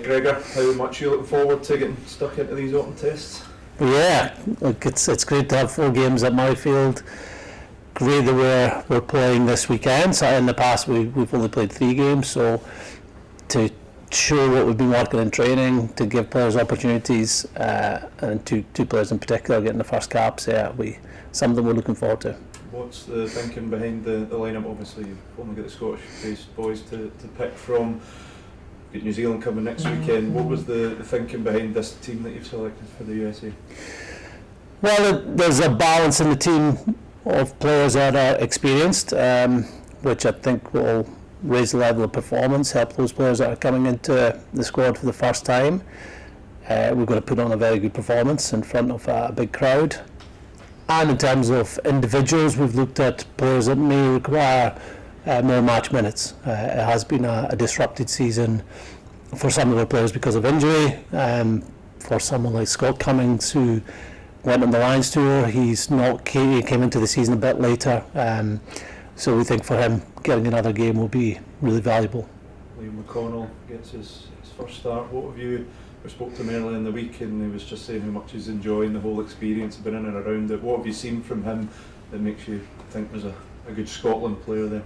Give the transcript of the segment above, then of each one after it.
Gregor, how much are you looking forward to getting stuck into these open tests? Yeah, look, it's great to have 4 games at Murrayfield. Great that we're playing this weekend. So in the past we've only played 3 games, so to show what we've been working in training, to give players opportunities, and two players in particular getting the first caps, something we're looking forward to. What's the thinking behind the lineup? Obviously you've only got the Scottish-based boys to pick from. Got New Zealand coming next weekend. What was the thinking behind this team that you've selected for the USA? Well, there's a balance in the team of players that are experienced, which I think will raise the level of performance, help those players that are coming into the squad for the first time. We've got to put on a very good performance in front of a big crowd. And in terms of individuals, we've looked at players that may require more match minutes. It has been a disrupted season for some of the players because of injury. For someone like Scott Cummings, who went on the Lions tour, he came into the season a bit later. So we think for him, getting another game will be really valuable. Liam McConnell gets his first start. What have you? I spoke to him earlier in the week and he was just saying how much he's enjoying the whole experience of being in and around it. What have you seen from him that makes you think there's a good Scotland player there?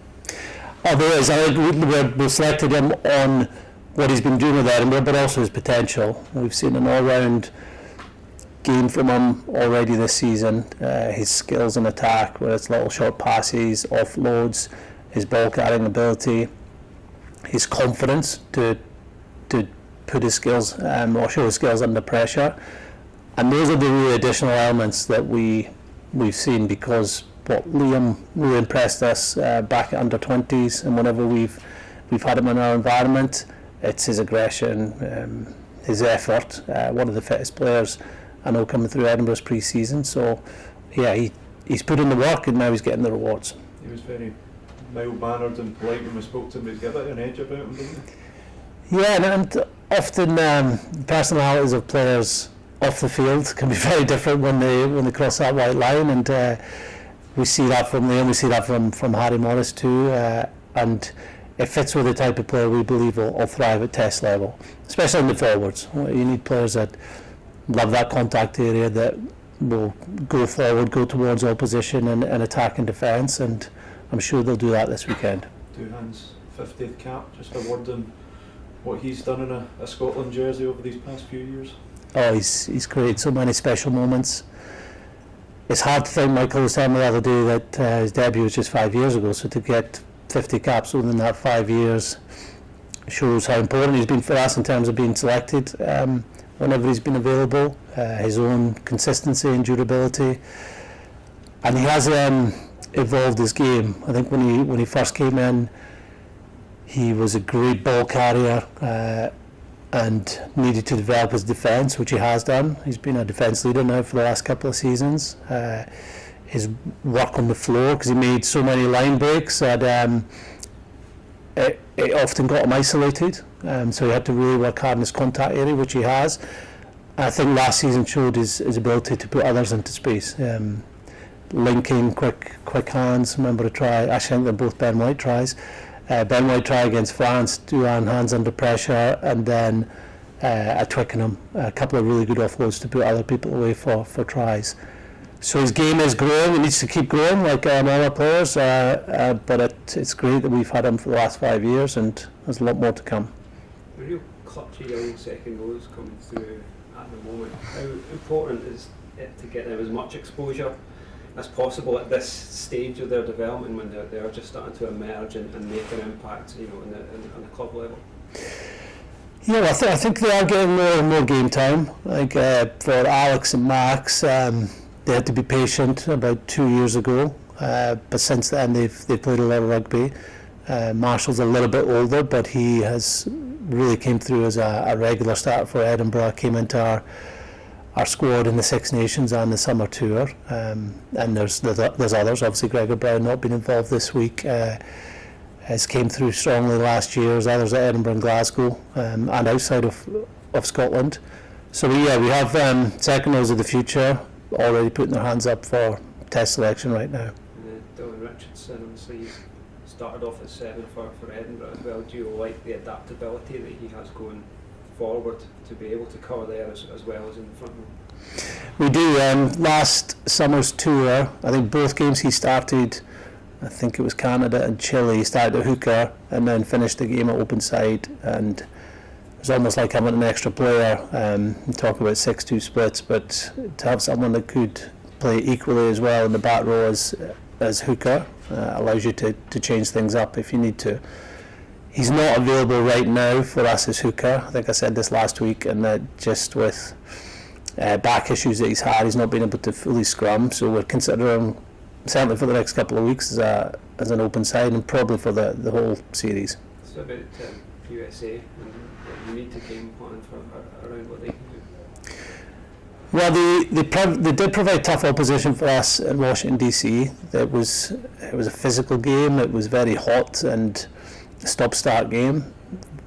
Oh, there is. I think we selected him on what he's been doing with Edinburgh, but also his potential. We've seen an all-round game from him already this season. His skills in attack, whether it's little short passes, offloads, his ball carrying ability, his confidence to put his skills or show his skills under pressure, and those are the really additional elements that we've seen, because what Liam really impressed us back at under 20s, and whenever we've had him in our environment, it's his aggression, his effort. One of the fittest players I know coming through Edinburgh's pre-season. So yeah, he's put in the work and now he's getting the rewards. He was very mild-mannered and polite when we spoke to him, but he's got a bit of an edge about him, didn't he? Yeah, and often personalities of players off the field can be very different when they cross that white line, and we see that from Liam, we see that from Harry Morris too, and it fits with the type of player we believe will thrive at test level, especially in the forwards. You need players that love that contact area, that will go forward, go towards opposition and attack and defence, and I'm sure they'll do that this weekend. Duhan's 50th cap, just awarding what he's done in a Scotland jersey over these past few years. Oh, he's created so many special moments. It's hard to think. Michael was telling me the other day that his debut was just 5 years ago, so to get 50 caps within that 5 years shows how important he's been for us in terms of being selected whenever he's been available, his own consistency and durability, and he has evolved his game. I think when he first came in, he was a great ball carrier and needed to develop his defence, which he has done. He's been a defence leader now for the last couple of seasons. His work on the floor, because he made so many line breaks that it often got him isolated, so he had to really work hard in his contact area, which he has. I think last season showed his ability to put others into space, linking, quick hands. Remember a try, actually I think they're both Ben White tries. Ben White try against France, Duhan hands under pressure, and then at Twickenham a couple of really good offloads to put other people away for tries. So his game is growing. It needs to keep growing like other players, but it's great that we've had him for the last 5 years, and there's a lot more to come. A real clutchy young second rows coming through at the moment. How important is it to get them as much exposure as possible at this stage of their development, when they're just starting to emerge and make an impact, on the club level? Yeah, well, I think they are getting more and more game time. Like for Alex and Max, they had to be patient about 2 years ago, but since then they've played a lot of rugby. Marshall's a little bit older, but he has really came through as a regular starter for Edinburgh, came into our squad in the Six Nations and the summer tour, and there's others. Obviously Gregor Brown not been involved this week, has came through strongly last year. There's others at Edinburgh and Glasgow, and outside of Scotland. So we have second rows of the future already putting their hands up for test selection right now. Dylan Richardson, obviously started off at 7 for Edinburgh as well. Do you like the adaptability that he has going forward to be able to cover there as well as in the front row. We do. Last summer's tour, I think both games he started, I think it was Canada and Chile, he started at hooker and then finished the game at open side, and it was almost like having an extra player. Talk about 6-2 splits, but to have someone that could play equally as well in the back row as hooker allows you to change things up if you need to. He's not available right now for us as hooker. I think I said this last week, and that just with back issues that he's not been able to fully scrum, so we're considering certainly for the next couple of weeks as an open side, and probably for the whole series. So about USA and what you need to game plan for around what they can do. Well, they did provide tough opposition for us in Washington DC. It was a physical game. It was very hot and a stop-start game.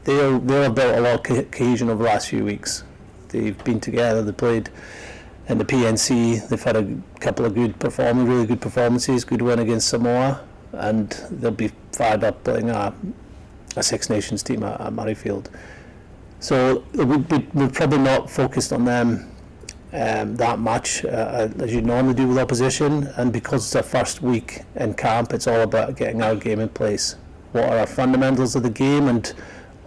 They've built a lot of cohesion over the last few weeks. They've been together. They played in the PNC. They've had a couple of really good performances. Good win against Samoa, and they'll be fired up playing a Six Nations team at Murrayfield. So we're probably not focused on them that much as you normally do with opposition, and because it's our first week in camp, it's all about getting our game in place. What are our fundamentals of the game, and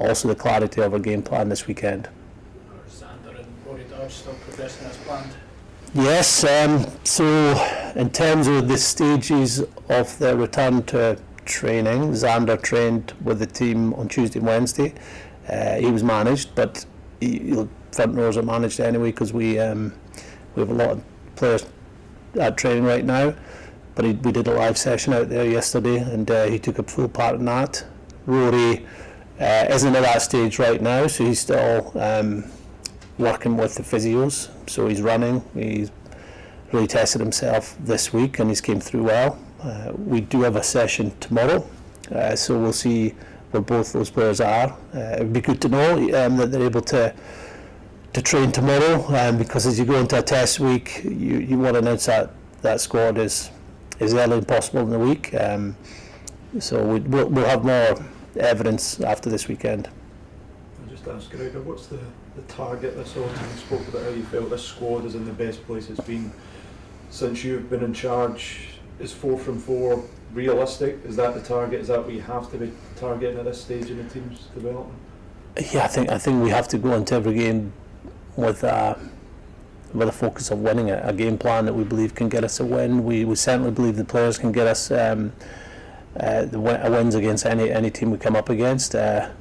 also the clarity of our game plan this weekend. Are Xander and Rory Dodge still progressing as planned? Yes, so in terms of the stages of their return to training, Xander trained with the team on Tuesday and Wednesday. He was managed, but front rows are managed anyway because we have a lot of players at training right now. But we did a live session out there yesterday, and he took a full part in that. Rory isn't at that stage right now, so he's still working with the physios. So he's running. He's really tested himself this week, and he's came through well. We do have a session tomorrow, so we'll see where both those players are. It would be good to know that they're able to train tomorrow, because as you go into a test week, you want to announce that squad is early as possible in the week. So we'll have more evidence after this weekend. I'll just ask Gregor, what's the target this autumn? You spoke about how you felt this squad is in the best place it's been since you've been in charge. Is 4 from 4 realistic? Is that the target? Is that what you have to be targeting at this stage in the team's development? Yeah, I think we have to go into every game with a focus of winning it, a game plan that we believe can get us a win. We certainly believe the players can get us wins against any team we come up against. But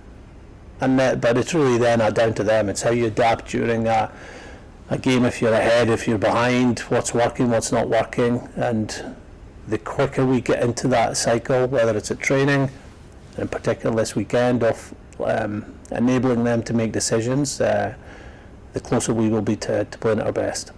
it's really then down to them. It's how you adapt during a game, if you're ahead, if you're behind, what's working, what's not working. And the quicker we get into that cycle, whether it's at training, in particular this weekend, of enabling them to make decisions, the closer we will be to playing at our best.